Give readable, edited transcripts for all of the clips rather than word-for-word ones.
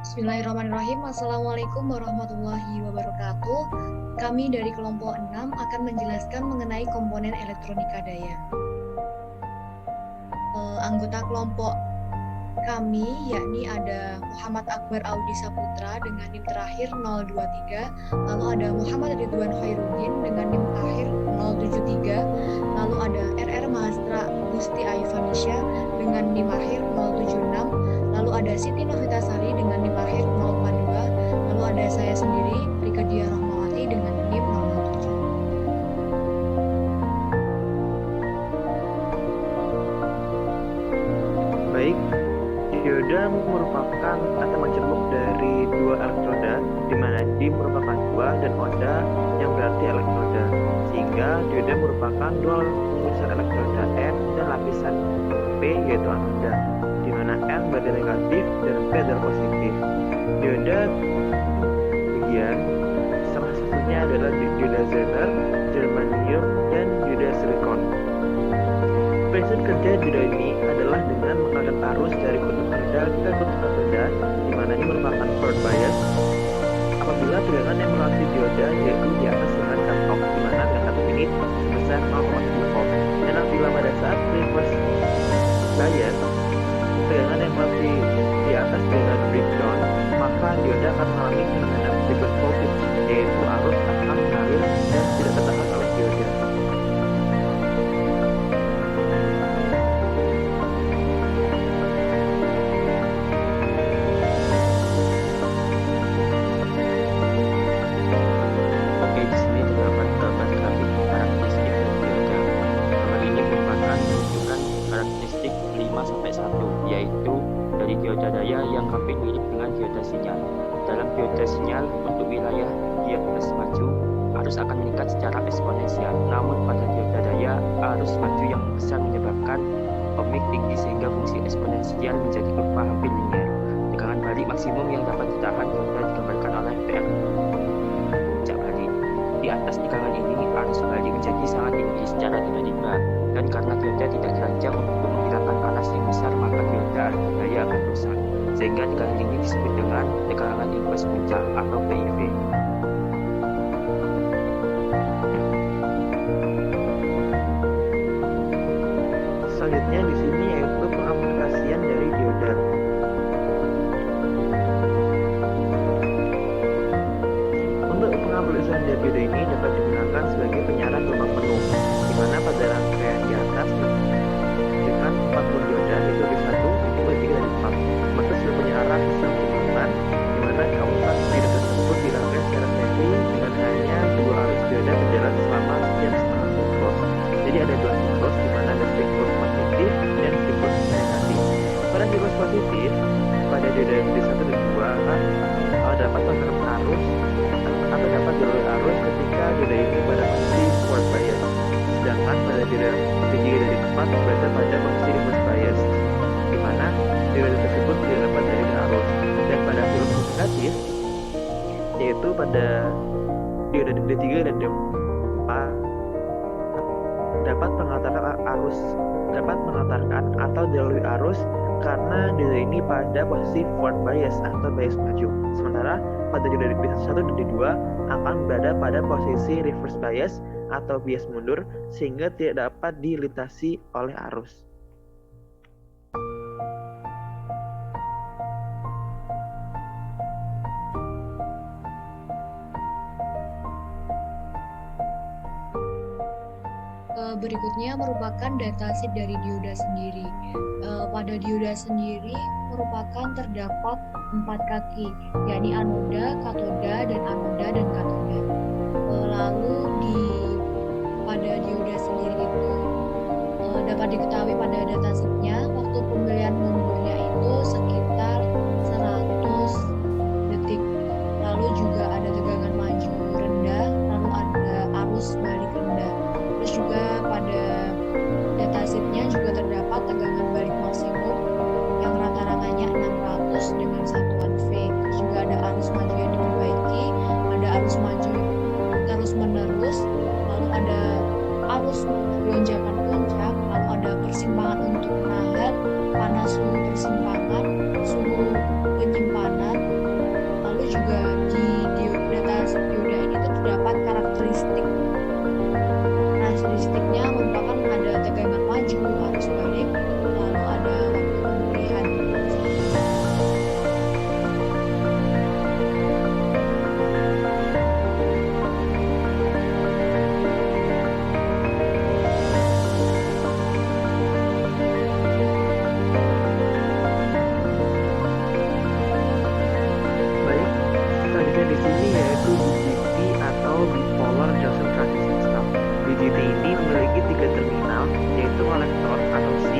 Bismillahirrahmanirrahim. Assalamualaikum warahmatullahi wabarakatuh. Kami dari kelompok 6 akan menjelaskan mengenai komponen elektronika daya. Anggota kelompok kami yakni ada Muhammad Akbar Audi Saputra dengan NIM terakhir 023, lalu ada Muhammad Ridwan Khairuddin dengan NIM akhir 073, lalu ada RR Mahastra Gusti Ayufanisha dengan NIM akhir 076, lalu ada Siti Novitasari dengan NIM akhir 042, lalu ada saya sendiri Rika Rahmawati dengan NIM 007. Baik, dioda merupakan kata majemuk dari dua elektroda, di mana di merupakan dua dan oda yang berarti elektroda, sehingga dioda merupakan dua lapisan elektroda N dan lapisan P yaitu anoda, di mana N berarti negatif dan P adalah positif. Dioda bagian salah satunya adalah dioda Zener, germanium, dan dioda silikon. Prinsip kerja dioda ini adalah dengan mengalirkan arus dari kutub anoda ke kutub katoda, di mana ini merupakan forward bias. Apabila tegangan yang melalui dioda yaitu di atas dengan cut-off, di mana dengan cut-off ini sebesar 0,7 ohm. Dan apabila pada saat reverse bias, tegangan yang melalui di atas dengan breakdown, maka dioda akan mengalami fenomena reverse voltage, yaitu arus akan mengalir dan tidak tertahan oleh dioda. Yaitu dari dioda daya yang hampir mirip dengan dioda sinyal. Dalam dioda sinyal, untuk wilayah dioda maju, arus akan meningkat secara eksponensial. Namun pada dioda daya, arus maju yang besar menyebabkan ohmik tinggi sehingga fungsi eksponensial menjadi kurva hampir linear. Tegangan balik maksimum yang dapat ditahan dioda digambarkan oleh PR puncak balik. Di atas tegangan ini, arus balik menjadi sangat tinggi secara tiba-tiba, dan karena dioda tidak dirancang untuk menghilangkan panas yang besar, maka dioda daya akan rusak, sehingga tegangan ini disebut dengan tegangan impuls puncak atau PIV. Selanjutnya di sini yaitu pengaplikasian dari dioda. Untuk pengaplikasian dari dioda ini dapat digunakan sebagai penyiaran gelombang penuh, di mana pada rangkaian di atas dengan 40 dioda yaitu D1, D2, D3, dan D4. Maka seluruh penyiaran bisa digunakan, di mana keempat dioda tersebut dirangkai secara seri dengan hanya dua arus dioda berjalan selama setiap setengah siklus. Jadi ada dua siklus, di mana ada siklus positif dan siklus negatif. Pada siklus positif, pada dioda D1 dan D2 dapat terserap arus atau dapat jalur arus ketika dioda ini pada posisi forward bias. Sedangkan pada dioda D3 dan D4 berada pada posisi reverse bias, di mana dioda tersebut tidak dapat dari arus. Dan pada siklus negatif, yaitu pada dioda D3 dan D4 dapat mengantarkan atau jalur arus karena dioda ini pada posisi forward bias atau bias maju. Sementara pada dioda D1 dan D2 akan berada pada posisi reverse bias atau bias mundur, sehingga tidak dapat dilintasi oleh arus. Berikutnya merupakan datasheet dari dioda sendiri. Pada dioda sendiri merupakan terdapat 4 kaki, yakni anoda, katoda, dan anoda dan katoda. Lalu pada dioda sendiri itu dapat diketahui pada datasheetnya waktu pemilihan mundurnya itu sekitar 100 detik. Lalu juga ada tegangan maju rendah, lalu ada arus balik rendah. Terus juga pada datasheetnya juga terdapat tegangan balik maksimum yang rata-ratanya 600 dengan satuan V. Terus juga ada arus maju yang diperbaiki, ada arus maju terus menerus, lalu ada arus lonjakan puncak, lalu ada persimpangan untuk menahan panas suhu persimpangan, suhu yaitu kolektor atau C,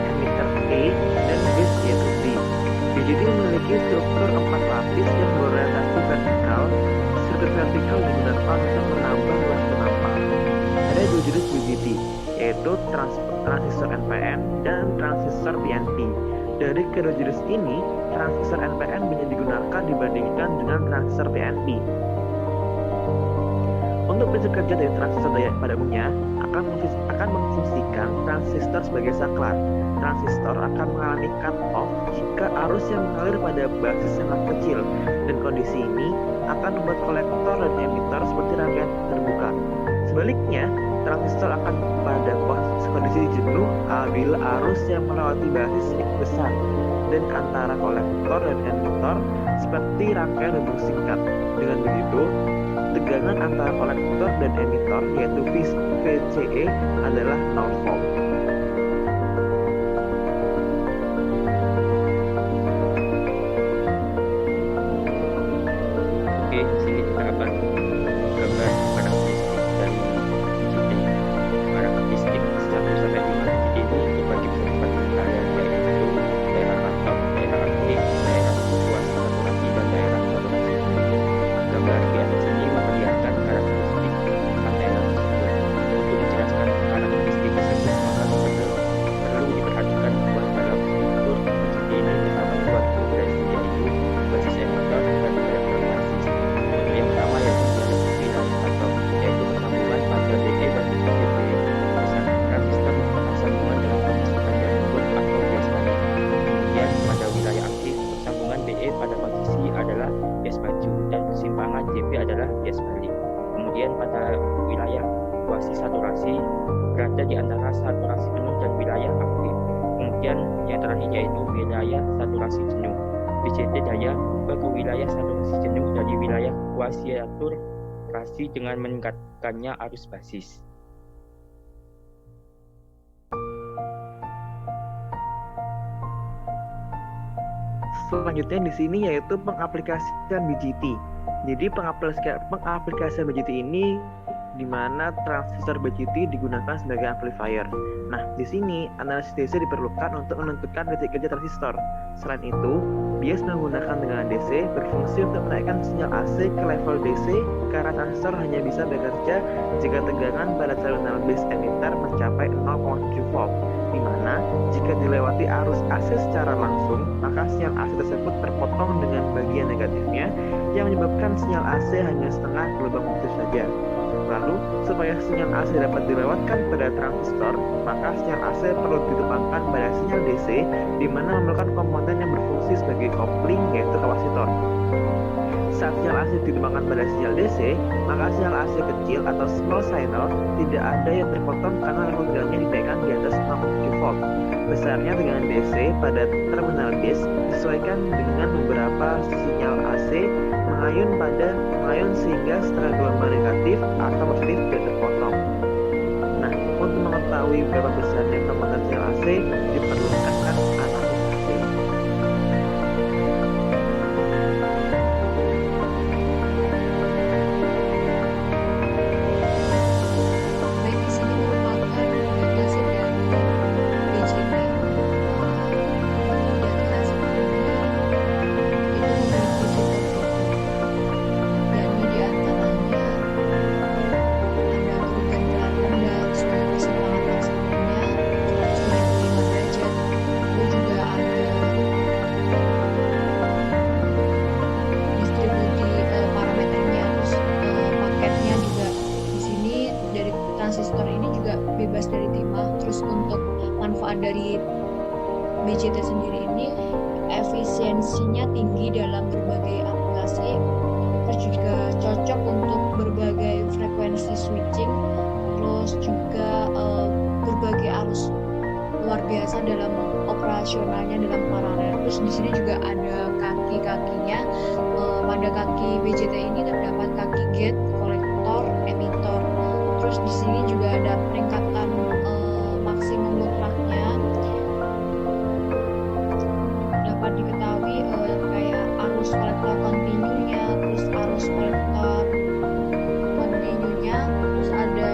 emitter A, dan base yaitu B. BJT memiliki struktur 4 lapis yang berorientasi vertikal. Struktur vertikal digunakan untuk menambah luas penampang. Ada 2 jenis BJT, yaitu transistor NPN dan transistor PNP. Dari kedua jenis ini, transistor NPN banyak digunakan dibandingkan dengan transistor PNP. Untuk prinsip kerja dari transistor daya pada umumnya akan memfungsikan transistor sebagai saklar. Transistor akan mengalami cut-off jika arus yang mengalir pada basis sangat kecil, dan kondisi ini akan membuat kolektor dan emitter seperti rangkaian terbuka. Sebaliknya, transistor akan pada kondisi jenuh apabila arus yang melewati basis cukup besar, dan antara kolektor dan emitter seperti rangkaian hubung singkat. Dengan begitu, tegangan antara kolektor dan emitter yaitu VCE adalah 0 volt. Oke, di sini kita akan gambar karakteristik dari BJT. Karakteristik 1 sampai 5 BJT ini dibagi beberapa daerah, yaitu daerah cut-off, daerah aktif, daerah fluktuasi saturasi, dan daerah saturasi. Gambar di atas ini memperlihatkan karakteristik 4 daerah tersebut. Untuk menjelaskan karakteristik tersebut, maka perlu diperhatikan bahwa dalam struktur BJT ini terdapat 2 progresi, yaitu basis emitter dan kolektor basis. Untuk yang pertama yaitu wilayah cut-off, yaitu persambungan pada DE dan BJT. Transistor merupakan sambungan dalam kondisi panjang lembut atau bias balik. Kemudian pada wilayah aktif, persambungan BE pada posisi adalah bias maju dan persimpangan JB adalah bias balik. Kemudian pada wilayah kuasi saturasi berada di antara saturasi penuh dan wilayah aktif. Kemudian yang terakhir yaitu wilayah saturasi jenuh. BJT daya berubah ke wilayah saturasi jenuh dari wilayah kuasi saturasi dengan meningkatkannya arus basis. Selanjutnya di sini yaitu pengaplikasian BJT. Jadi pengaplikasian BJT ini di mana transistor BJT digunakan sebagai amplifier. Nah, di sini analisis DC diperlukan untuk menentukan titik kerja transistor. Selain itu, bias menggunakan dengan DC berfungsi untuk menaikkan sinyal AC ke level DC karena transistor hanya bisa bekerja jika tegangan pada terminal base emitter mencapai 0,7 volt, di mana jika dilewati arus AC secara langsung, maka sinyal AC tersebut terpotong dengan bagian negatifnya yang menyebabkan sinyal AC hanya setengah gelombang putus saja. Lalu, supaya sinyal AC dapat dilewatkan pada transistor, maka sinyal AC perlu ditumpangkan pada sinyal DC, di mana memerlukan komponen yang berfungsi sebagai kopling, yaitu kapasitor. Saat sinyal AC ditumpangkan pada sinyal DC, maka sinyal AC kecil atau small signal tidak ada yang terpotong karena level tegangannya dinaikkan di atas 0,7 volt. Besarnya tegangan DC pada terminal base disesuaikan dengan beberapa sinyal AC mengayun sehingga setengah gelombang negatif atau positif tidak terpotong. Nah, untuk mengetahui berapa besarnya komponen sinyal AC diperlukan analisis AC. Baik, di sini merupakan dataset dari BJT. Dataset ini itu memiliki fitur yakni diantaranya ada kerugian berat rendah sebagai persimpangan maksimumnya 95 derajat. Lalu juga ada distribusi parameternya, terus paketnya juga di sini dari transistor ini juga bebas dari timah. Terus untuk manfaat dari BJT sendiri ini efisiensinya tinggi dalam berbagai aplikasi, terus juga cocok untuk berbagai frekuensi switching, terus juga berbagai arus luar biasa dalam operasionalnya dalam paralel. Terus di sini juga ada kaki-kakinya. Pada kaki BJT ini terdapat kaki gate, kolektor, emitter. Terus di sini juga ada peningkatan maksimum mutlaknya. Dapat diketahui kayak arus kolektor kontinunya, terus arus kolektor kontinunya, terus ada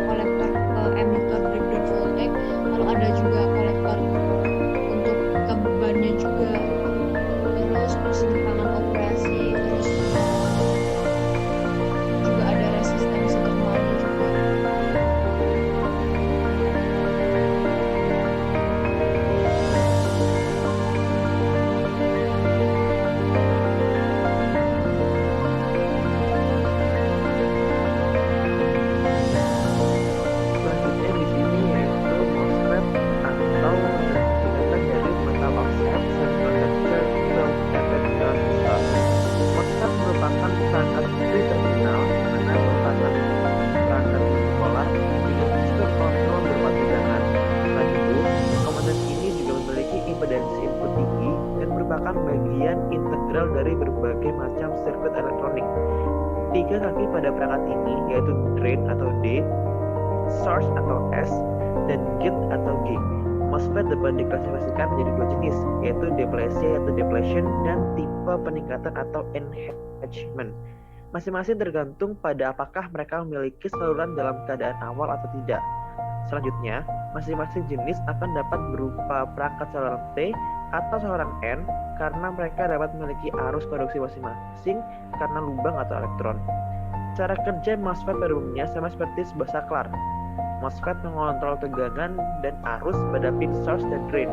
kolektor emitter breakdown voltage, ketimpangan operasi, terus juga ada resistensi termalnya juga. Selanjutnya di sini yaitu MOSFET atau singkatan dari Metal Oxide Semiconductor Film Effect Transistor. MOSFET merupakan perangkat listrik terminal mana merupakan perangkat bipolar dengan sistem kontrol berupa tegangan. Selain itu, komponen ini juga memiliki impedansi input tinggi dan merupakan bagian integral dari berbagai macam sirkuit elektronik. Tiga kaki pada perangkat ini yaitu drain atau D, source atau S, dan gate atau G. MOSFET dapat diklasifikasikan menjadi dua jenis, yaitu depletion atau depletion dan tipe peningkatan atau enhancement. Masing-masing tergantung pada apakah mereka memiliki saluran dalam keadaan awal atau tidak. Selanjutnya, masing-masing jenis akan dapat berupa perangkat saluran T atau saluran N karena mereka dapat memiliki arus konduksi masing-masing karena lubang atau elektron. Cara kerja MOSFET pada umumnya sama seperti sebuah saklar. MOSFET mengontrol tegangan dan arus pada pin source dan drain.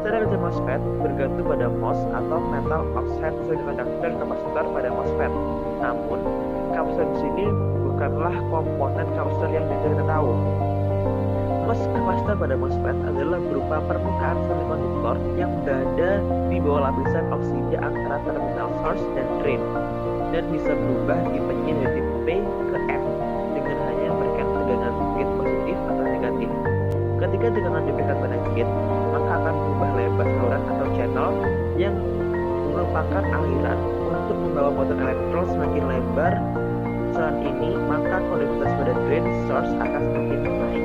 Cara kerja MOSFET bergantung pada MOS atau Metal Oxide Semiconductor kapasitor pada MOSFET. Namun, kapasitor di sini bukanlah komponen kapasitor yang kita tahu. MOS kapasitor pada MOSFET adalah berupa permukaan semikonduktor yang berada di bawah lapisan oksida antara terminal source dan drain dan bisa berubah tipenya dari tipe P ke N dengan hanya memberikan tegangan gate positif atau negatif. Ketika tegangan diberikan pada gate, maka akan berubah lebar saluran atau channel yang merupakan aliran untuk membawa motor elektron semakin lebar. Selain ini, maka konduktivitas pada drain source akan semakin naik.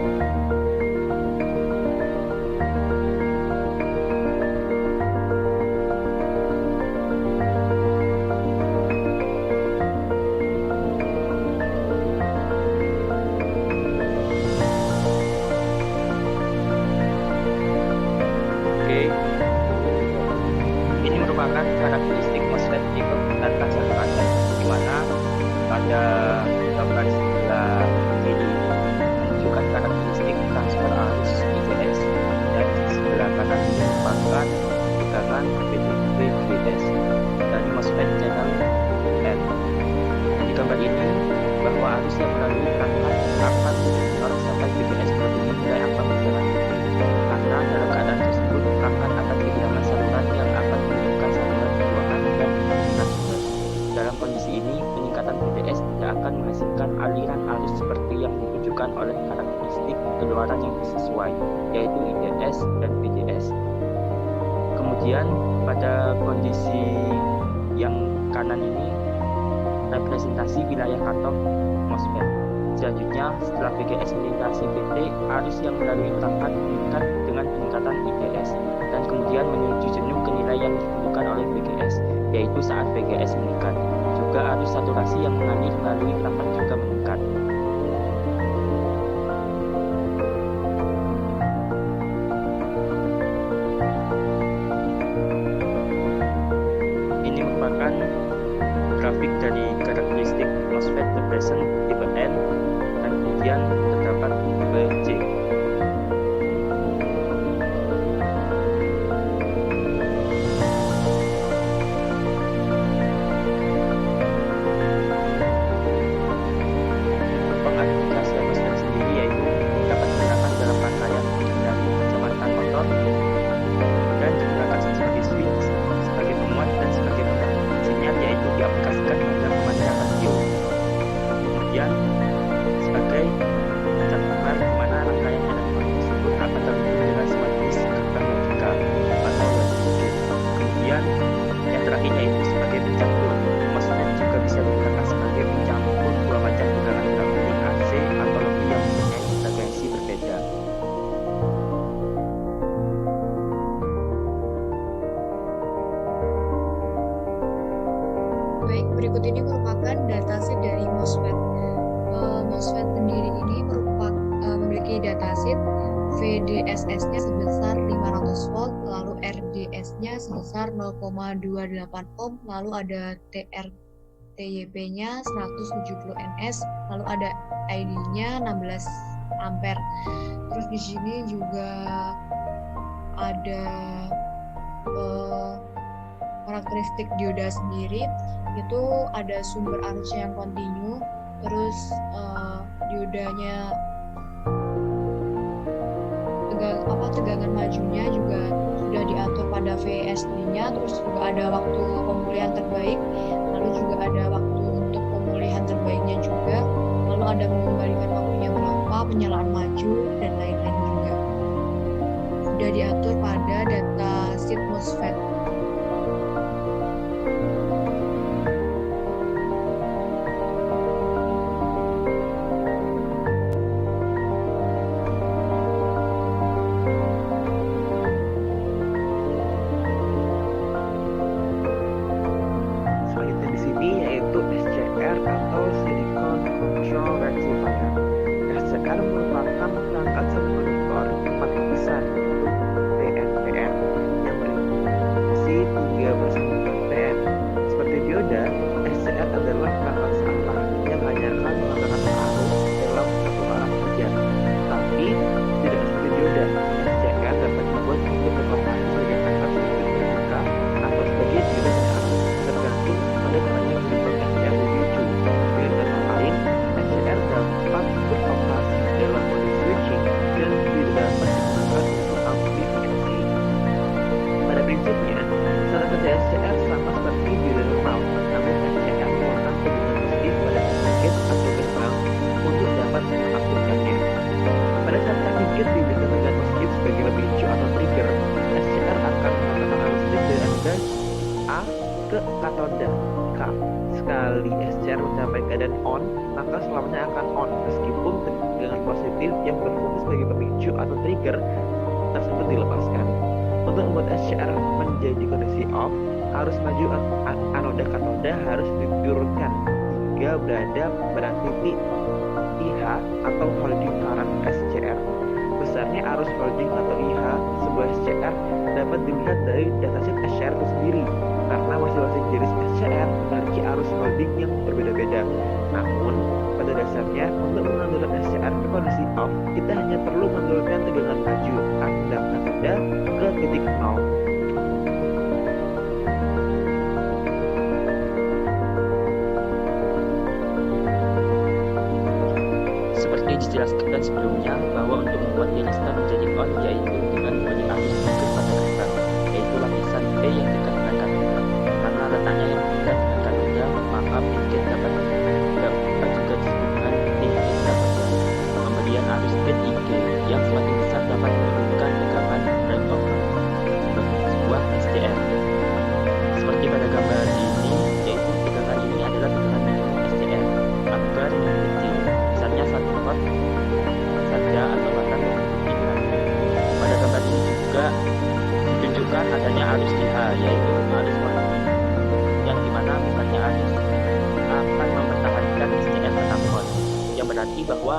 Ini merupakan karakteristik MOSFET tipe peningkatan saluran, di mana pada gambar sebelah kiri ini menunjukkan karakteristik transfer arus IGS dan di sebelah kanan ini merupakan tegangan VDS dari MOSFET channel N. Dan di gambar ini bahwa arus yang melalui perangkat akan mendengar sampai VDS melebihi nilai angka berjalan karena dalam keadaan tersebut perangkat akan kehilangan saluran yang akan meningkatkan saluran keuangan dan transfer. Dalam kondisi ini, peningkatan VDS tidak akan menghasilkan aliran arus seperti yang ditunjukkan oleh karakteristik keluaran yang sesuai, yaitu IDS dan VDS. Kemudian pada kondisi yang kanan ini representasi wilayah cutoff MOSFET. Selanjutnya, setelah VGS melintasi VT, arus yang melalui perangkat meningkat dengan peningkatan IDS dan kemudian menuju jenuh ke nilai yang ditentukan oleh VGS, yaitu saat VGS meningkat. Juga arus saturasi yang mengalir melalui perangkat juga meningkat. Ini merupakan grafik dari karakteristik MOSFET depletion tipe N dan kemudian terdapat tipe J. Pengaplikasi MOSFET sendiri yaitu dapat digunakan dalam rangkaian dari kacamata motor dan digunakan sebagai switch, sebagai penguat dan sebagai pengganti sinyal, yaitu diaplikasikan pada pemandangan radio. Kemudian sebagai cakupan di mana rangkaian elektronik tersebut akan terhubung dengan semua jenis gerbang logika atau logic. Kemudian yang terakhir yaitu sebagai pencampur. MOSFET juga bisa digunakan sebagai pencampur dua macam tegangan grounding AC atau lebih yang mempunyai frekuensi berbeda. Baik, berikut ini merupakan datasheet dari MOSFET. MOSFET sendiri ini merupakan memiliki datasheet VDSS-nya sebesar 500 volt, lalu RDS-nya sebesar 0,28 ohm, lalu ada TYP-nya 170 ns, lalu ada ID-nya 16 ampere. Terus di sini juga ada karakteristik dioda sendiri, itu ada sumber arusnya yang kontinu, terus diodanya tegangan majunya juga sudah diatur pada VSD-nya, terus juga ada waktu pemulihan terbaik, lalu juga ada waktu untuk pemulihan terbaiknya juga, lalu ada mengembalikan waktunya berapa, penyalaan maju, dan lain-lain juga. Sudah diatur pada datasheet MOSFET. Sekali SCR mencapai keadaan on, maka selamanya akan on meskipun tegangan positif yang berfungsi sebagai pemicu atau trigger tersebut dilepaskan. Untuk membuat SCR menjadi kondisi off, arus maju anoda katoda harus diturunkan hingga berada pada titik IH atau holding current SCR. Besarnya arus holding atau IH sebuah SCR dapat dilihat dari datasheet SCR itu sendiri, karena masing-masing jenis SCR memiliki arus holding yang berbeda-beda. Namun, pada dasarnya, untuk menurunkan SCR ke kondisi off, kita hanya perlu menurunkan tegangan maju anoda katoda ke titik 0. Seperti dijelaskan sebelumnya, bahwa untuk membuat resistor menjadi on yaitu dengan memberi arus ke pada gerbang, yaitu lapisan P yang dekat dengan katoda. Karena letaknya yang dekat dengan katoda, maka pinggir dapat juga disebut dengan pinggir katoda. Pemberian arus PIG yang semakin besar dapat menurunkan tegangan breakover sebuah SCR. Seperti pada gambar ini, yaitu tegangan ini adalah tegangan minimum SCR agar yang kecil, misalnya 1 watt saja atau bahkan 29. Pada gambar ini juga ditunjukkan adanya arus IH, yaitu arus holding, yang dimana bukannya arus akan mempertahankan SCR tetap on, yang berarti bahwa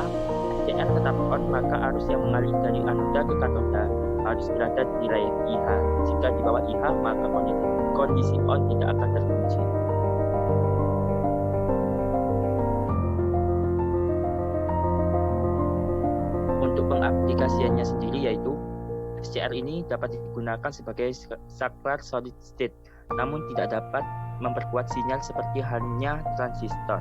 SCR tetap on, maka arus yang mengalir dari anoda ke katoda harus berada di nilai IH. Jika di bawah IH, maka kondisi on tidak akan terkunci. Untuk pengaplikasiannya sendiri, yaitu SCR ini dapat digunakan sebagai saklar solid state, namun tidak dapat memperkuat sinyal seperti halnya transistor.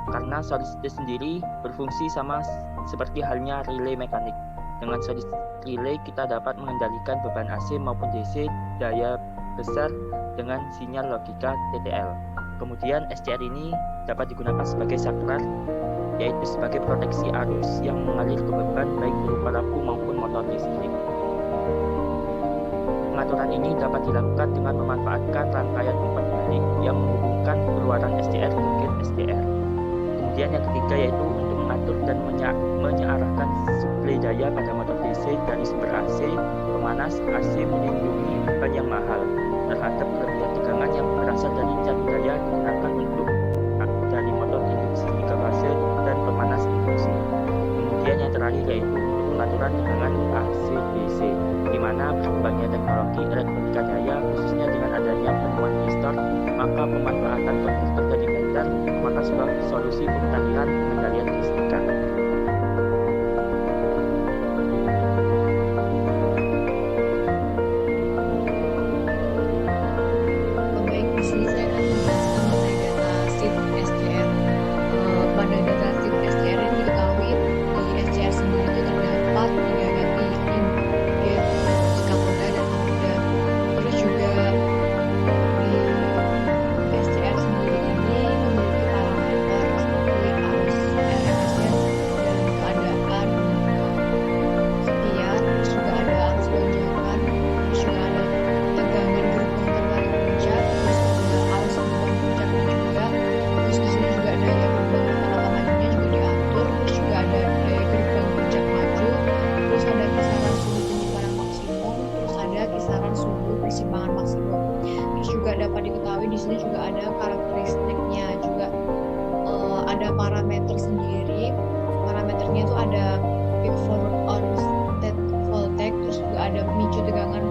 Karena solid state sendiri berfungsi sama seperti halnya relay mekanik. Dengan solid relay kita dapat mengendalikan beban AC maupun DC daya besar dengan sinyal logika TTL. Kemudian SCR ini dapat digunakan sebagai saklar, yaitu sebagai proteksi arus yang mengalir ke beban baik berupa lampu maupun motor listrik. Pengaturan ini dapat dilakukan dengan memanfaatkan rangkaian umpan balik yang menghubungkan keluaran SCR ke gate SCR. Kemudian yang ketiga yaitu untuk mengatur dan menyearahkan suplai daya pada motor DC dari sumber AC, pemanas AC melindungi beban yang mahal terhadap kelebihan tegangan yang berasal dari cat daya digunakan untuk dari motor induksi 3 fase dan pemanas induksi. Kemudian yang terakhir terakhir yaitu untuk pengaturan tegangan AC/DC, di mana berkembangnya teknologi elektronika daya khususnya dengan adanya penemuan kistor, maka pemanfaatan konverter dari meter maka sebuah solusi pemutahiran pengendalian listrikan. Baik, di sini saya akan menjelaskan mengenai datasheet SCR. Pada datasheet SCR ini diketahui di SCR sendiri itu terdapat 3 kaki, yaitu katoda dan anoda. Terus juga di SCR sendiri ini memiliki parameter seperti arus RMS-nya dalam keadaan sekian, terus juga ada arus lonjakan, terus juga ada tegangan gerbang terbalik puncak, terus ada arus gerbang puncaknya juga, terus di sini juga daya gerbang rata-rata majunya juga diatur, terus juga ada daya gerbang puncak maju, terus ada kisaran suhu penyimpanan maksimum, terus ada kisaran suhu persimpangan maksimum. Terus juga dapat diketahui di sini juga ada karakteristiknya juga, ada parameter sendiri. Parameternya itu ada peak forward onset voltage, terus juga ada pemicu tegangannya,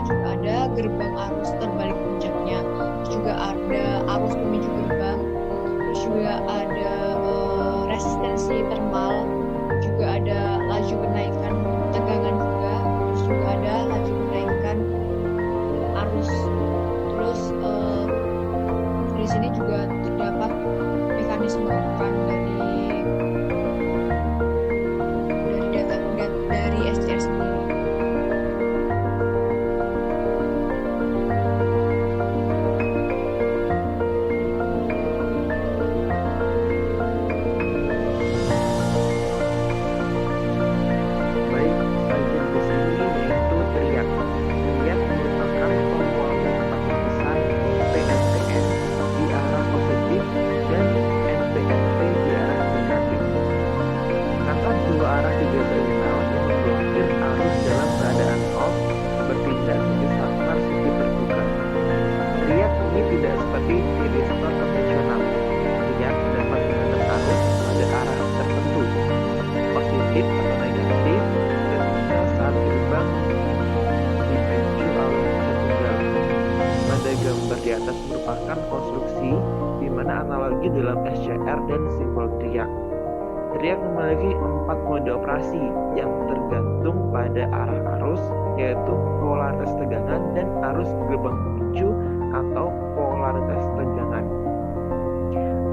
juga ada gerbang arus terbalik puncaknya, terus juga ada arus pemicu gerbang, terus juga ada resistensi termal, juga ada laju kenaikan tegangan juga, terus juga ada laju kenaikan arus. Terus di sini juga terdapat mekanisme ukuran dari SCR sendiri. Baik, bagian di sini yaitu teriak. Teriak merupakan komponen pengisian PNPN di arah positif dan NPNP di arah negatif. Kata dua arah tiga terminal yang memblokir arus dalam keadaan off bertindak sebagai faktor sisi terbuka. Teriak ini tidak seperti tiristor konvensional. Teriak dapat mengatur arus pada arah tertentu, positif atau negatif, ketika saat gerbang dipicu arus tertunggal. Pada gambar di atas merupakan konstruksi di mana analogi dalam SCR dan simbol teriak. Teriak memiliki 4 mode operasi yang tergantung pada arah arus, yaitu polaritas tegangan dan arus gerbang pemicu atau polaritas tegangan.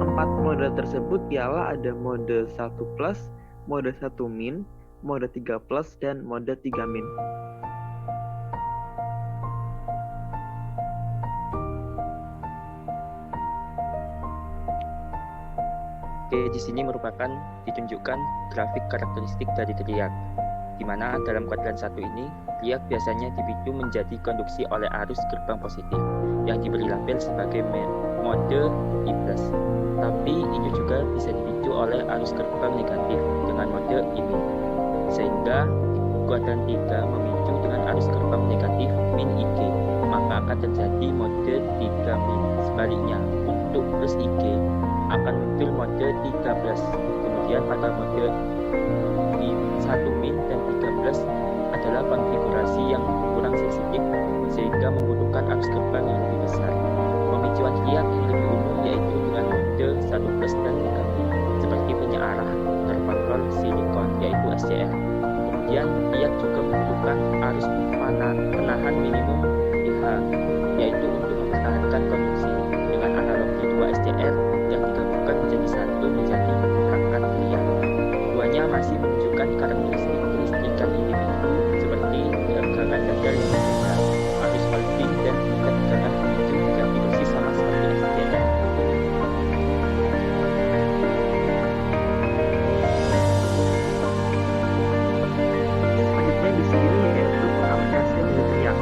4 mode tersebut ialah ada mode 1+, mode 1-, mode 3+, dan mode 3-. Oke, di sini merupakan ditunjukkan grafik karakteristik dari teriak, di mana dalam kuadran 1 ini, teriak biasanya dipicu menjadi konduksi oleh arus gerbang positif yang diberi label sebagai mode I+. Tapi ini juga bisa dipicu oleh arus gerbang negatif dengan mode I-, sehingga kuadran 3 memicu dengan arus gerbang negatif min IG, maka akan terjadi mode 3-. Sebaliknya, untuk plus IG akan muncul mode 13. Kemudian pada mode 1- dan 13 adalah konfigurasi yang kurang sensitif sehingga membutuhkan arus gerbang yang lebih besar. Pemicuan teriak yang lebih umum yaitu dengan mode 1+ dan 3-, seperti penyearah terkontrol silikon yaitu SCR. Kemudian teriak juga membutuhkan arus penahan minimum PH, yaitu untuk mempertahankan konduksi dengan analogi 2 SCR yang digabungkan menjadi satu menjadi perangkat teriak. Keduanya masih menunjukkan karakteristik kelistrikan individu seperti tegangan dasar yang berbeda, arus holding dan tingkat tegangan pemicu yang dibersih sama seperti SCR. Selanjutnya di sini yaitu pengaplikasian dari teriak.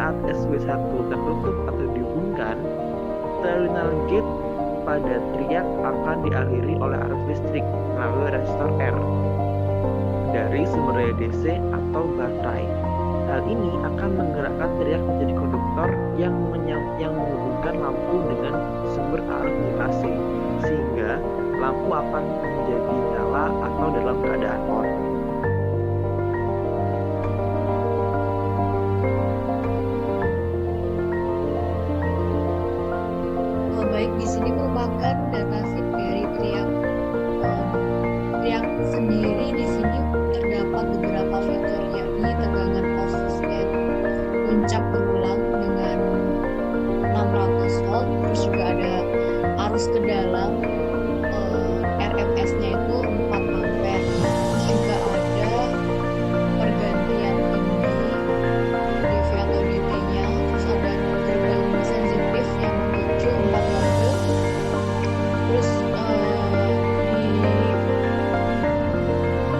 saat SW1 tertutup atau dihubungkan, terminal gate pada triak akan dialiri oleh arus listrik melalui resistor R dari sumber daya DC atau baterai. Hal ini akan menggerakkan triak menjadi konduktor yang menghubungkan lampu dengan sumber arus listrik AC, sehingga lampu akan menjadi nyala atau dalam keadaan on. Baik, di sini merupakan datasheet dari triak. Triak sendiri di sini terdapat beberapa fitur, yakni tegangan offset puncak berulang dengan 600 volt, terus juga ada arus ke dalam, RMS-nya itu 4 ampere, terus juga ada pergantian tinggi DV atau DT-nya, terus ada gerbang sensitif yang menuju 4 mode, terus di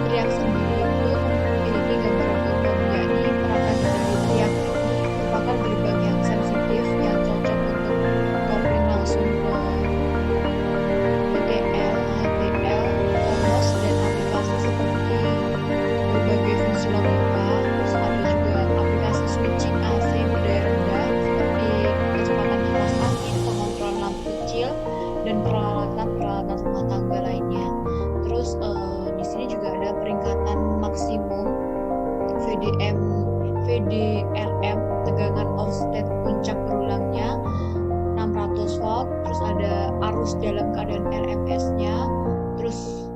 triak sendiri itu memiliki gambaran umum, yakni peranan dari triak ini merupakan gerbang yang sensitif yang cocok untuk kopling langsung ke TTL, HTL, POMOS, dan aplikasi seperti berbagai fungsi logika. Terus ada juga aplikasi switching AC berdaya rendah seperti kecepatan kipas angin, pengontrolan lampu kecil, dan peralatan-peralatan rumah tangga lainnya. Terus di sini juga ada peringkatan maksimum VDRM, tegangan offset puncak berulangnya 600 volt, terus ada arus dalam keadaan RMS-nya, terus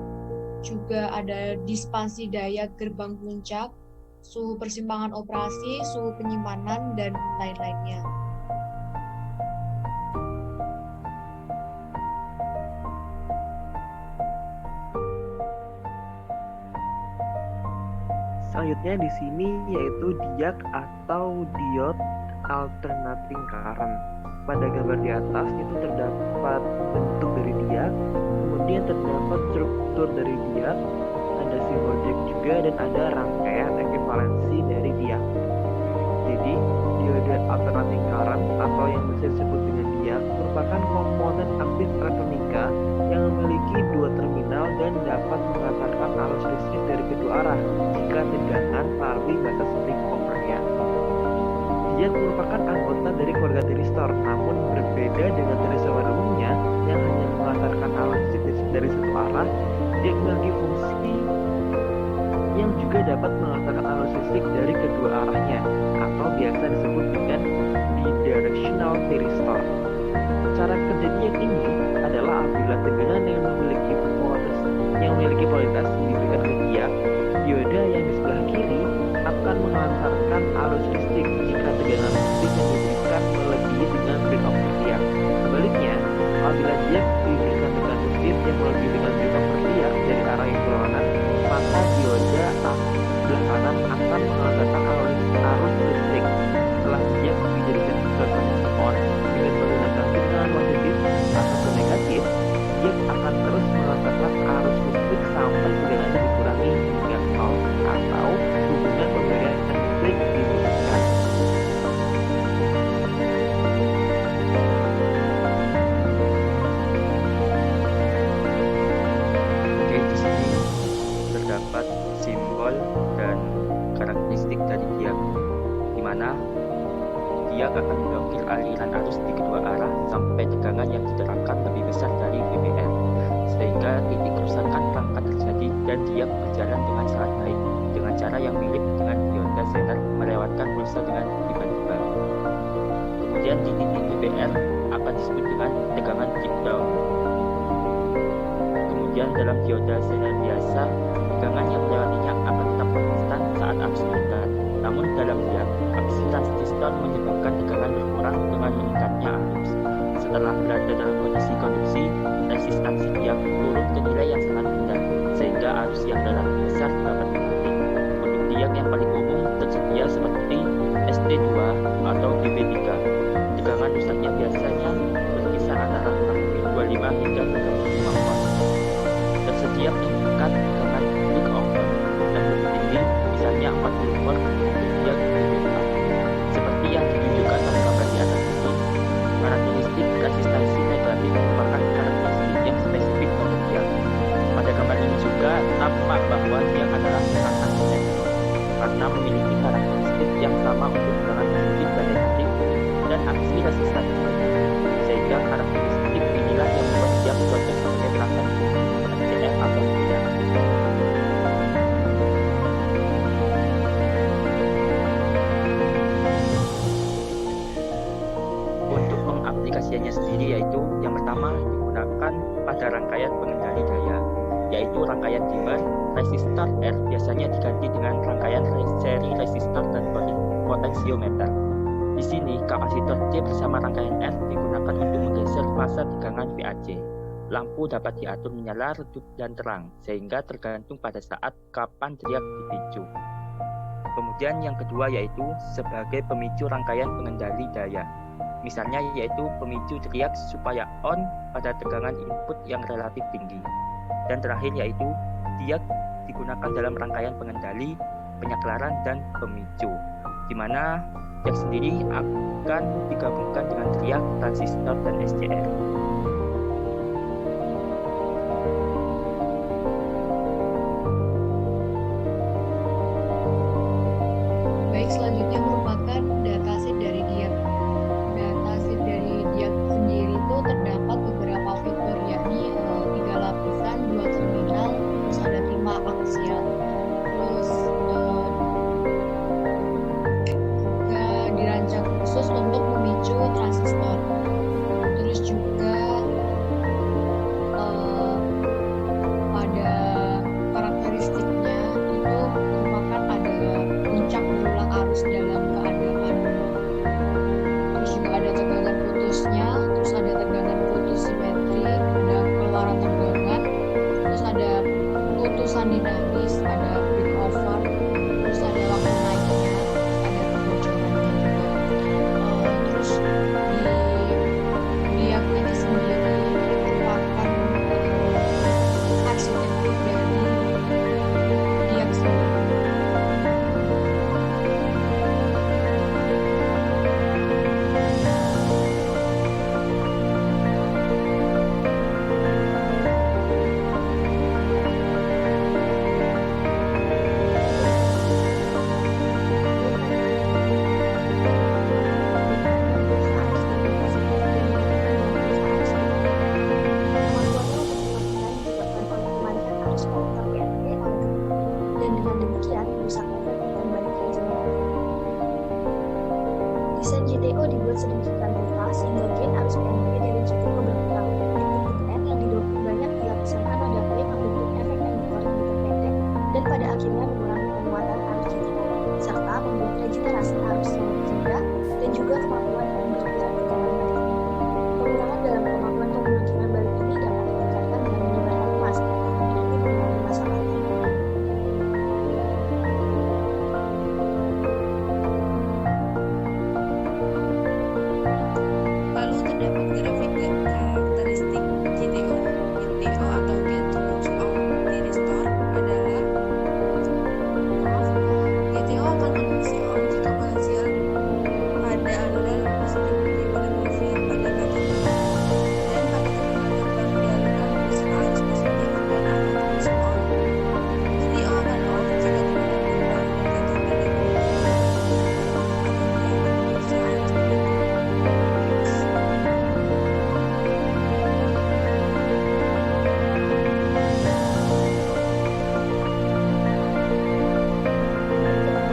juga ada dispasi daya gerbang puncak, suhu persimpangan operasi, suhu penyimpanan, dan lain-lainnya. Selanjutnya di sini yaitu diag atau diode alternating current. Pada gambar di atas itu terdapat bentuk dari diag, kemudian terdapat struktur dari diag, ada simbol diag juga, dan ada rangkaian ekuivalensi dari diag. Jadi diode alternating current atau yang bisa disebut dengan diag merupakan komponen aktif elektronika yang memiliki dua terminal dan dapat mengantarkan arus listrik dari kedua arah jika tegangan melalui batas spring overnya. Diag merupakan anggota dari keluarga tiristor, namun berbeda dengan tiristor pada umumnya yang hanya mengantarkan arus listrik dari satu arah. Diag memiliki fungsi yang juga dapat mengantarkan arus listrik dari kedua arahnya, atau biasa disebut dengan bidirectional tiristor. Cara kerja diag ini adalah apabila tegangan yang memiliki polaritas diberikan ke diag, dioda yang di sebelah kiri akan mengantarkan arus listrik jika tegangan listrik yang diberikan melebihi dengan breakover diag. Sebaliknya, apabila diag diberikan tegangan listrik yang melebihi dengan breakover diag dari arah yang berlawanan, maka dioda sebelah kanan akan mengantarkan arus listrik. Setelah diag dijadikan sebagai on dengan menggunakan tegangan positif atau negatif, diag akan terus mengantarkan arus listrik sampai tegangannya dikurangi hingga nol atau hubungan pemberian listrik diputuskan. Oke, di sini terdapat simbol dan karakteristik dari diag, di mana diag akan memblokir aliran arus di kedua arah sampai tegangan yang diterapkan lebih besar dari VBR, sehingga titik kerusakan perangkat terjadi dan diag berjalan dengan sangat baik dengan cara yang mirip dengan dioda Zener melewatkan pulsa dengan tiba-tiba. Kemudian di titik VBR akan disebut dengan tegangan deep down. Kemudian dalam dioda Zener biasa, tegangan yang melewatinya akan tetap konstan saat arus meningkat. Namun dalam diag, kapasitas distorsi menyebabkan tegangan berkurang dengan meningkatnya arus. Setelah berada dalam kondisi konduksi, resistansi diag turun ke nilai yang sangat rendah, sehingga arus yang relatif besar dapat dimengerti. Untuk diag yang paling umum tersedia seperti ST2 atau DB3. Tegangan rusaknya biasanya berkisar antara kurang lebih 25 hingga 35 watt. Tersedia tingkat tegangan breakover yang lebih tinggi, misalnya 40 watt untuk diag DB4. Seperti yang digunakan pada rangkaian pengendali daya, yaitu rangkaian dimmer, resistor R biasanya diganti dengan rangkaian seri resistor dan potensiometer. Di sini, kapasitor C bersama rangkaian R digunakan untuk menggeser fase tegangan VAC. Lampu dapat diatur menyala, redup, dan terang, sehingga tergantung pada saat kapan triak dipicu. Kemudian yang kedua yaitu sebagai pemicu rangkaian pengendali daya. Misalnya yaitu pemicu triak supaya on pada tegangan input yang relatif tinggi. Dan terakhir yaitu triak digunakan dalam rangkaian pengendali, penyaklaran, dan pemicu, di mana triak sendiri akan digabungkan dengan triak, transistor, dan SCR. Baik, selanjutnya merupakan datasheet dari diag. Datasheet dari diag sendiri itu terdapat beberapa fitur, yakni 3 lapisan, 2 terminal, terus ada 5 aksial, terus juga dirancang khusus untuk memicu transistor. Terus juga pada karakteristiknya itu merupakan ada puncak berulang arus dalam keadaan, terus juga ada tegangan putusnya, terus ada tegangan putus simetri, ada keluaran tegangan, terus ada putusan dinamis, ada breakover, terus ada waktu naiknya, ada kebocorannya juga. Terus di diag ini sendiri merupakan arsitektur dari diag sendiri. Dan dengan demikian rusaknya akan balik ke general. Desain GTO dibuat sedemikian rupa sehingga gain arus PNP dari GTO berkurang. Titik N yang didukung banyak dilapisan anoda P membentuk efek emitter bentuk pendek dan pada akhirnya mengurangi penguatan arus GTO serta membuat regenerasi arus yang lebih rendah dan juga kemampuan pembentukan tekanan balik. Pengurangan dalam kemampuan pembentukan balik ini dapat ditingkatkan dengan menyebarkan emas seperti pengurangan masa balik. Lalu terdapat grafik karakteristik GTO. GTO atau gate to of thyristor adalah GTO akan kondisi on jika potensial pada anoda positif pada profil pada latar dan pada terminal gerbang dialirkan berusaha arus positif dan akan terus on. GTO akan off jika terminal gerbang dan katoda dialirkan berusaha arus negatif.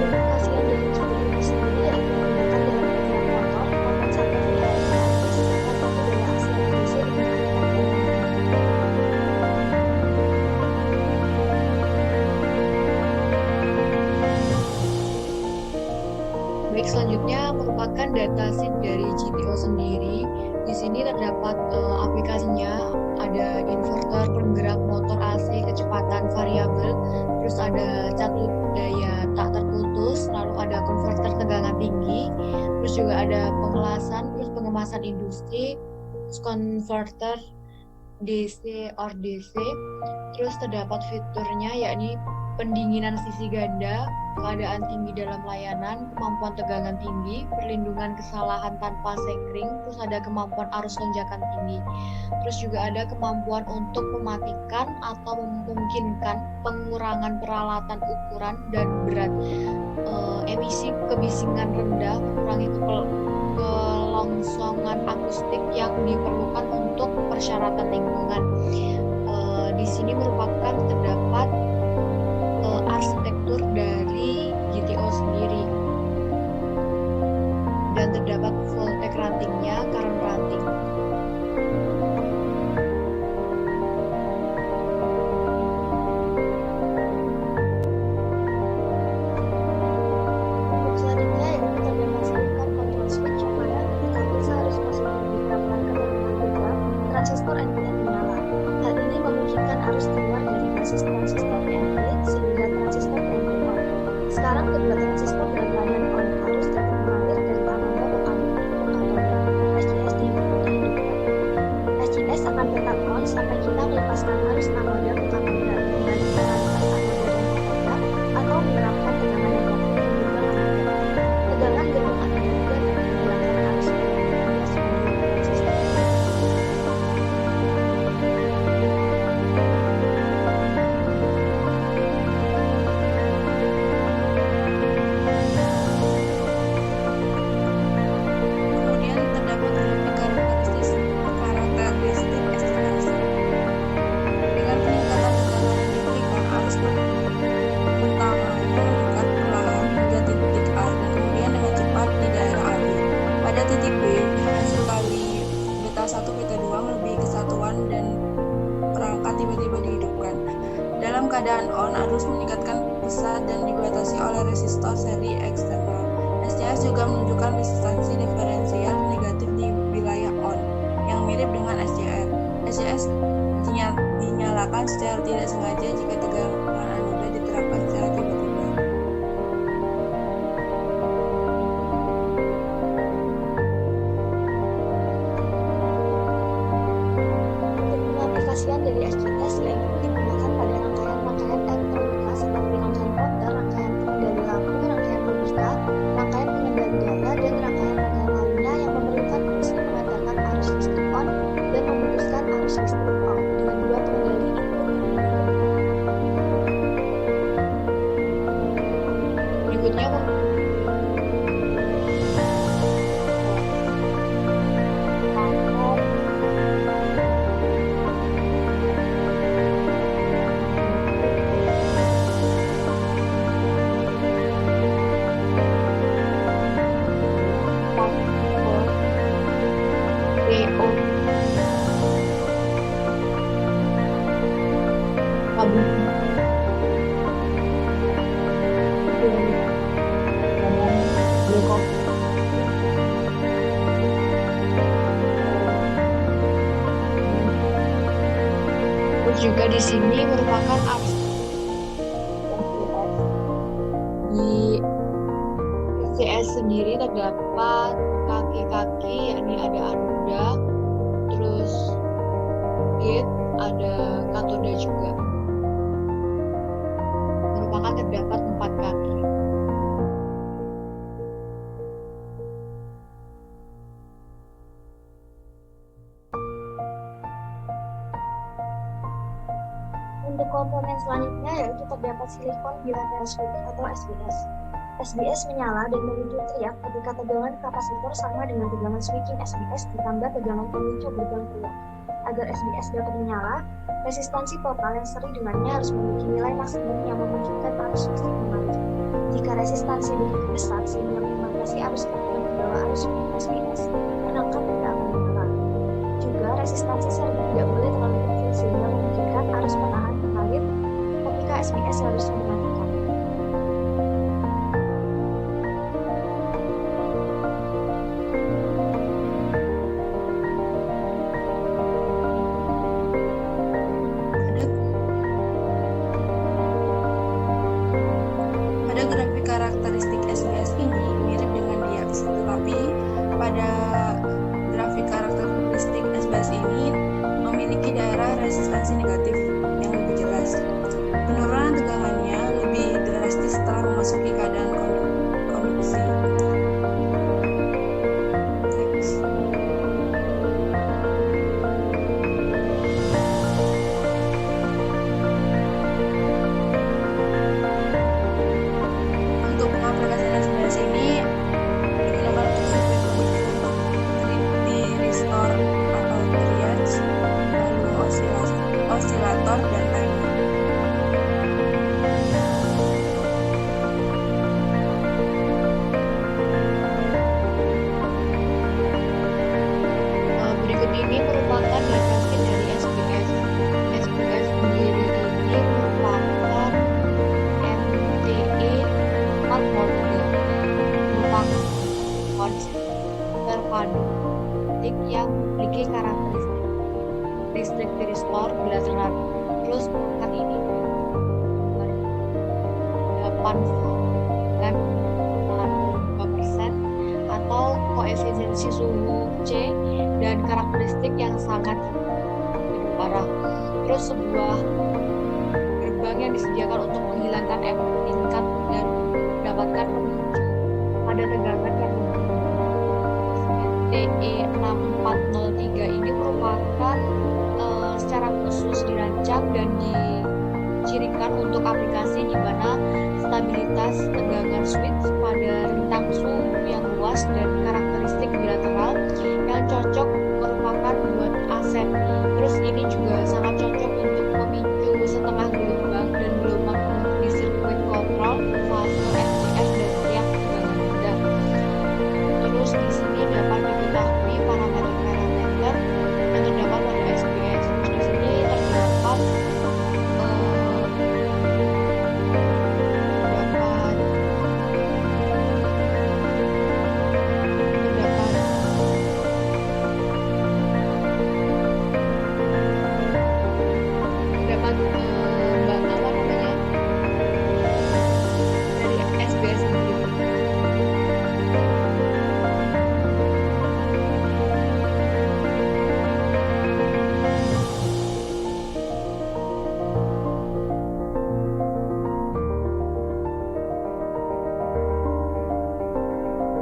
Aplikasian dari GTO sendiri yaitu menggunakan dalam pengenalan motor, kompensator VAR, serta daya aksial DC digunakan Baik, selanjutnya merupakan datasheet dari GTO sendiri. Di sini terdapat aplikasinya, ada inverter penggerak motor AC kecepatan variabel, terus ada catur daya tak terputus, lalu ada konverter tegangan tinggi, terus juga ada pengelasan, terus pengemasan industri, terus konverter DC or DC, terus terdapat fiturnya yakni pendinginan sisi ganda, keadaan tinggi dalam layanan, kemampuan tegangan tinggi, perlindungan kesalahan tanpa sekring, terus ada kemampuan arus lonjakan tinggi. Terus juga ada kemampuan untuk mematikan atau memungkinkan pengurangan peralatan ukuran dan berat, emisi kebisingan rendah, mengurangi kelongsongan akustik yang diperlukan untuk persyaratan lingkungan. Di sini merupakan terdapat arsitektur dari GTO sendiri dan terdapat voltage ratingnya, current rating. berbasis transistor N-gate sehingga transistor NP on. Sekarang kedua transistor dalam layanan on harus dapat mengalir dari anoda ke katoda. SJS dihidupkan. SJS akan tetap on sampai kita melepaskan arus anoda ke katoda dengan polaritas anoda dan katoda atau menerapkan tegangan negatif ke gerbang anoda. Tegangan gerbang anoda juga dapat menghilangkan arus hingga sebagian transistor. Kemudian terdapat grafik karakteristik eskalasi. Dengan peningkatan tegangan yang diberikan, arus pertamanya meningkat perlahan hingga titik A dan kemudian dengan cepat di daerah AB. Pada titik B, hasil kali beta 1 beta 2 melebihi kesatuan dan perangkat tiba-tiba dihidupkan. Dalam keadaan on, arus meningkatkan pesat dan dibatasi oleh resistor seri eksternal. SCS juga menunjukkan resistansi diferensial negatif di wilayah on, yang mirip dengan SCR. SCS dinyalakan secara tidak sengaja jika tegangan anoda diterapkan secara tiba-tiba. Untuk pengaplikasian dari SJS yaitu digunakan pada rangkaian-rangkaian elektronika seperti rangkaian konter, rangkaian pengendali lampu, rangkaian logika, rangkaian pengendali data, dan rangkaian-rangkaian lainnya yang memerlukan fungsi mengantarkan arus listrik on dan memutuskan arus listrik off dengan dua pengendali input dan output. Berikutnya PO kabel terus juga di sini merupakan arus di SCS sendiri terdapat kaki-kaki, yakni ada anoda, terus gate, ada katoda juga. Merupakan terdapat 4 kaki. Untuk komponen selanjutnya yaitu terdapat silikon bilateral switch atau SBS. SBS menyala dan memicu teriak ketika tegangan kapasitor sama dengan tegangan switching SBS ditambah tegangan pemicu gerbang teriak. Agar SBS dapat menyala, resistansi total yang seri dengannya harus memiliki nilai maksimum yang memungkinkan arus listrik mengalir. Jika resistansi begitu besar sehingga membatasi arus yang membawa arus SBS, perangkat tidak akan menyala. Juga resistansi seri tidak boleh terlalu kecil sehingga memungkinkan arus penahan mengalir ketika SBS harus dimatikan. Pada grafik karakteristik SBS ini mirip dengan diaksi, tetapi pada grafik karakteristik SBS ini memiliki daerah resistansi negatif yang lebih jelas. Penurunan tegangannya lebih drastis setelah memasuki keadaan konduksi. Next. Untuk pengaplikasian SBS ini digunakan untuk sirkuit pemicu untuk thyristor atau triage, lalu osilator dan lainnya. Berikut ini merupakan dataset dari SBS. SBS sendiri ini merupakan MTE 403, merupakan konsep terpadu yang memiliki karakteristik listrik thyristor bilateral. Terus perangkat ini 82% atau koefisiensi suhu C dan karakteristik yang sangat parah. Terus sebuah gerbang yang disediakan untuk menghilangkan efek tingkat dan mendapatkan pemicu pada tegangan yang TE6403 ini merupakan secara khusus dirancang dan dicirikan untuk aplikasi di mana stabilitas tegangan switch pada rentang suhu yang luas dan karakteristik bilateral yang cocok merupakan buat aset. Terus ini juga sangat cocok untuk memicu setengah gelombang dan gelombang penuh di sirkuit kontrol, fase FCS dan tiap tegangan rendah. Terus di sini dapat diketahui parameter-parameter yang terdapat pada SBS. Di sini terdapat dari SBS sendiri.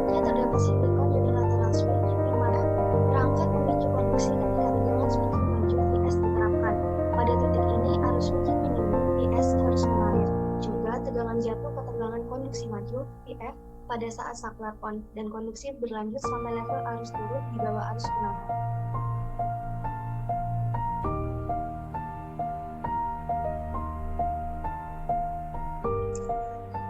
Selanjutnya terdapat silikon unilateral switch, di mana perangkat memicu konduksi ketika tegangan switching maju VS diterapkan. Pada titik ini, arus switching menurun, VS harus mengalir. Juga tegangan jatuh ke tegangan konduksi maju, VF, pada saat saklar on, dan konduksi berlanjut sampai level arus turun di bawah arus penambah.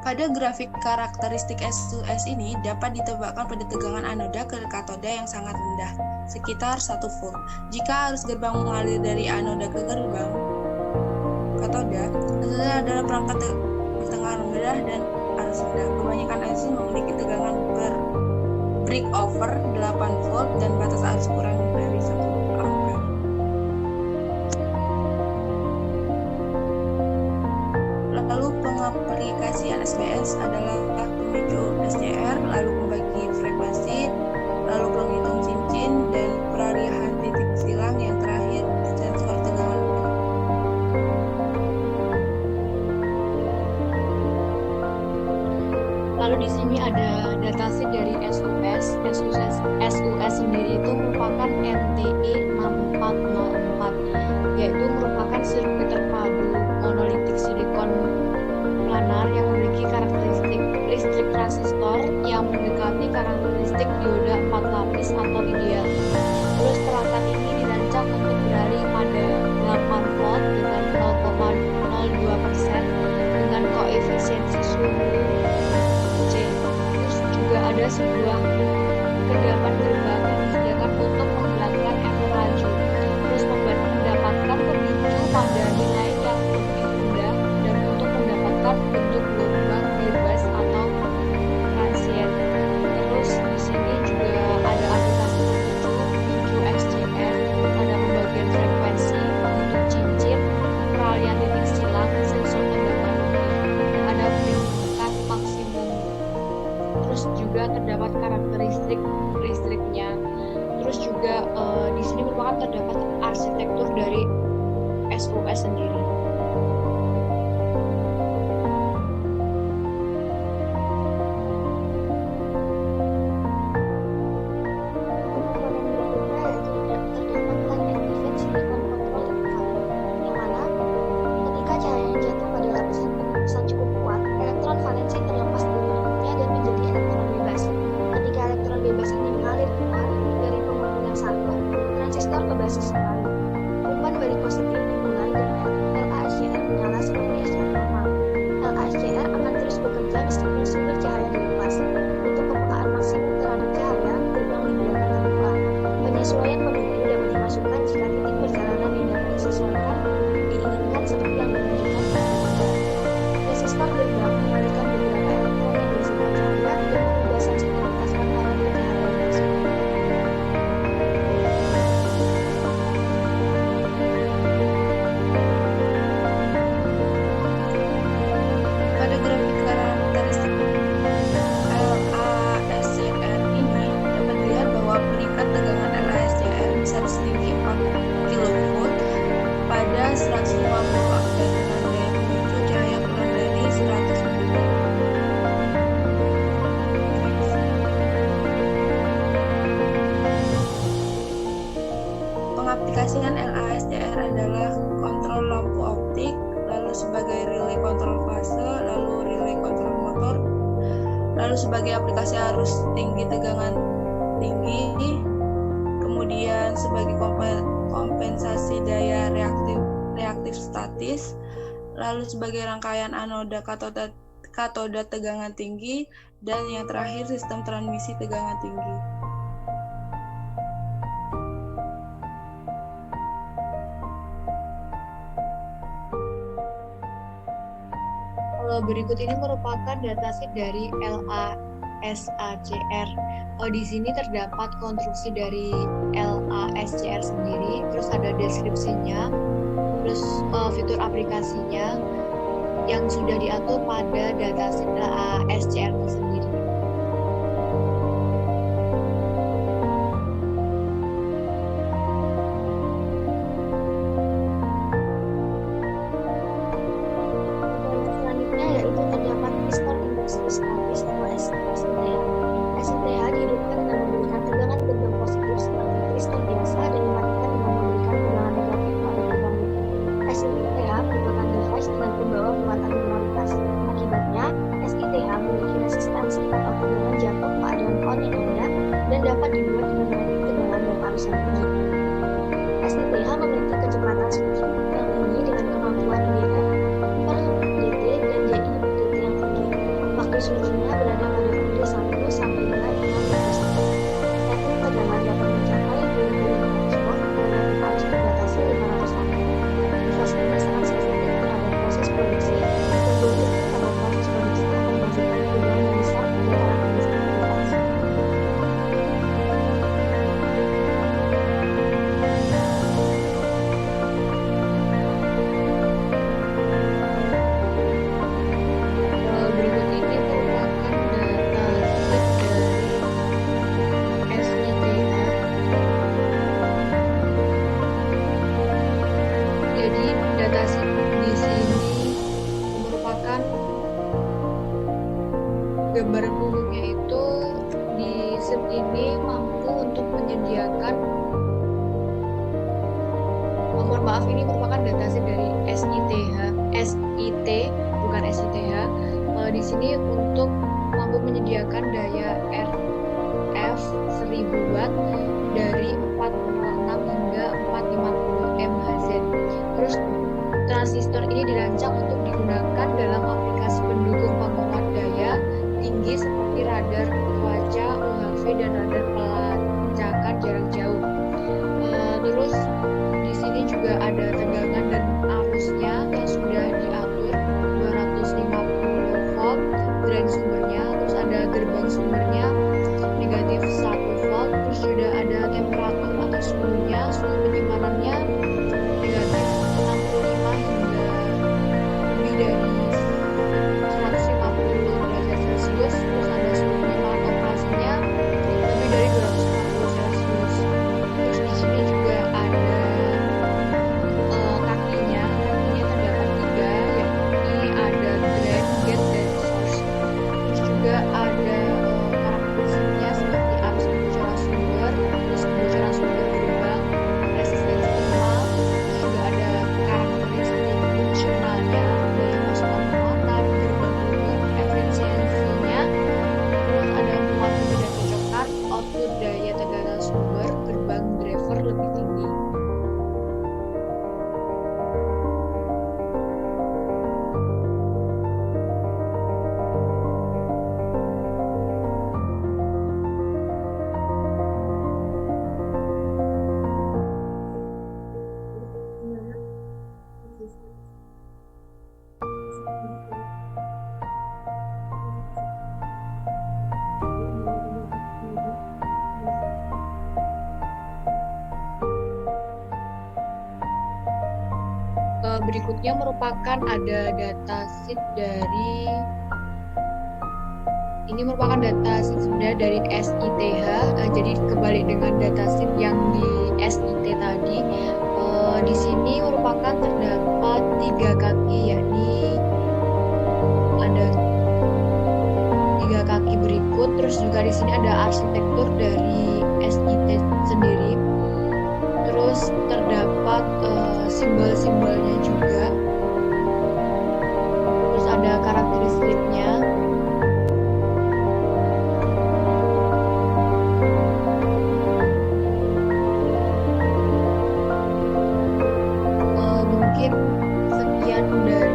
Pada grafik karakteristik S2S ini dapat ditebakkan pada tegangan anoda ke katoda yang sangat rendah, sekitar 1 volt. Jika arus gerbang mengalir dari anoda ke gerbang katoda, katoda adalah perangkat bertegangan rendah dan arus rendah. Kebanyakan IC memiliki tegangan per breakover 8 volt dan batas arus kurang dari 1 ampere. Lalu pengaplikasian SBS adalah pemicu SCR, lalu pembagi frekuensi, lalu penghitung cincin, dan peralihan titik silang yang terakhir sensor tegangan. Lalu di sini ada datasheet dari SUS. SUS sendiri itu merupakan NTE6404, yaitu merupakan sirkuit terpadu monolitik silikon planar yang memiliki karakteristik listrik transistor yang mendekati karakteristik dioda 4 lapis atau ideal. Terus perangkat ini dirancang untuk beralih pada 8 volt dengan 0,02% dengan koefisiensi suhu C. Terus juga ada sebuah terdapat gerbang yang disediakan untuk menghilangkan efek laju. Terus mendapatkan pemicu pada nilai yang lebih rendah dan untuk mendapatkan bentuk gelombang bebas atau transient. Terus di sini juga ada aplikasi pemicu SCR pada pembagian frekuensi, penghitung cincin, peralihan titik silang, sensor tegangan lebih, ada peringkat maksimum. Terus juga terdapat karakteristik listriknya. Terus juga di sini merupakan terdapat arsitektur dari SUS sendiri. Komponen berikutnya yaitu terdapat line and event silikon kontrol electronic, di mana ketika cahaya yang jatuh pada lapisan penerusan cukup kuat, elektron valensi terlepas dari orbitnya dan menjadi elektron bebas. Ketika elektron bebas ini mengalir keluar dari komponen satu, transistor ke basis kembali. Umpan balik positif dimulai dengan LASCR menyala seperti SCR normal. LASCR akan terus bekerja meskipun sumber cahaya dilepas. Untuk kepekaan maksimum terhadap cahaya, gerbang dibiarkan terbuka. Penyesuaian pemicu dapat dimasukkan jika titik perjalanan yang dapat disesuaikan diinginkan seperti yang ditunjukkan pada gambar. Resistor gerbang mengalirkan beberapa elektron yang dihasilkan cahaya dan mengubah sensitivitas parameter cahaya yang dihasilkan. Pada grafik 150 ampere dengan daya pemicu cahaya kurang dari 100 mW. Pengaplikasian LASCR adalah kontrol lampu optik, lalu sebagai relay kontrol fase, lalu relay kontrol motor, lalu sebagai aplikasi arus tinggi tegangan tinggi, kemudian sebagai kompensasi daya reaktif statis, lalu sebagai rangkaian anoda katoda tegangan tinggi, dan yang terakhir sistem transmisi tegangan tinggi. Berikut ini merupakan datasheet dari LASACR. Di sini terdapat konstruksi dari LASCR sendiri, terus ada deskripsinya, terus fitur aplikasinya yang sudah diatur pada datasheet LASCR sendiri. Selanjutnya yaitu terdapat piston induksi statis atau SITH. SITH dihidupkan dengan memberikan tegangan gerbang positif seperti piston biasa dan dimatikan dengan memberikan tegangan negatif pada gerbang negatif. SITH merupakan device dengan pembawa muatan minoritas. Akibatnya, SITH memiliki resistansi atau tegangan jatuh keadaan on yang rendah dan dapat dibuat dengan melatih tegangan dan arus yang tinggi. SITH memiliki kecepatan switching yang tinggi dengan kemampuan DF per DT dan JI per DT yang tinggi. Waktu switchingnya berada pada periode 1 sampai dengan 6 microseconds. Rating tegangan dapat mencapai 2500 volt dan rating arus dibatasi 500 ampere. Proses berdasarkan spesifik terhadap proses produksi, tentunya pada proses produksi akan menghasilkan perubahan yang besar pada karakteristik device. Berikut ini merupakan datasheet dari SITH. Jadi datasheet di sini merupakan gambaran umumnya itu di set ini mampu untuk menyediakan, mohon maaf, ini merupakan datasheet dari SIT bukan SITH. Di sini untuk mampu menyediakan daya RF 1000 watt dari 406 hingga 450 mHz. Terus transistor ini dirancang untuk digunakan dalam aplikasi pendukung penguat daya tinggi seperti radar cuaca, UHF, dan radar pelacakan jarak jauh. Terus di sini juga ada tegangan dan arusnya yang sudah diatur 250 volt drain sumbernya, terus ada gerbang sumbernya negatif 1 volt, terus juga ada temperatur atau suhunya, suhu penyimparannya negatif 65 hingga lebih dari 150 derajat Celcius, terus ada suhu penyimparan operasinya lebih dari 240 Celcius. Terus di sini juga ada kakinya terdapat 3, yakni ada drain, gate, dan source. Terus juga ada karakteristiknya seperti arus pembocoran sumber, terus pembocoran sumber gerbang, resistensi thermal, terus juga ada karakteristik fungsionalnya, daya masukan muatan, gerbang tutup, efisiensinya, terus ada muat tidak cocokan, output daya tegangan sumber, gerbang driver lebih tinggi. Berikutnya merupakan ada datasheet dari, ini merupakan datasheet sebenarnya dari SITH. Jadi kebalik dengan datasheet yang di SIT tadi. Di sini merupakan terdapat juga di sini ada arsitektur dari SIT sendiri. Terus terdapat simbol-simbolnya juga. Terus ada karakteristiknya. Mungkin sekian dari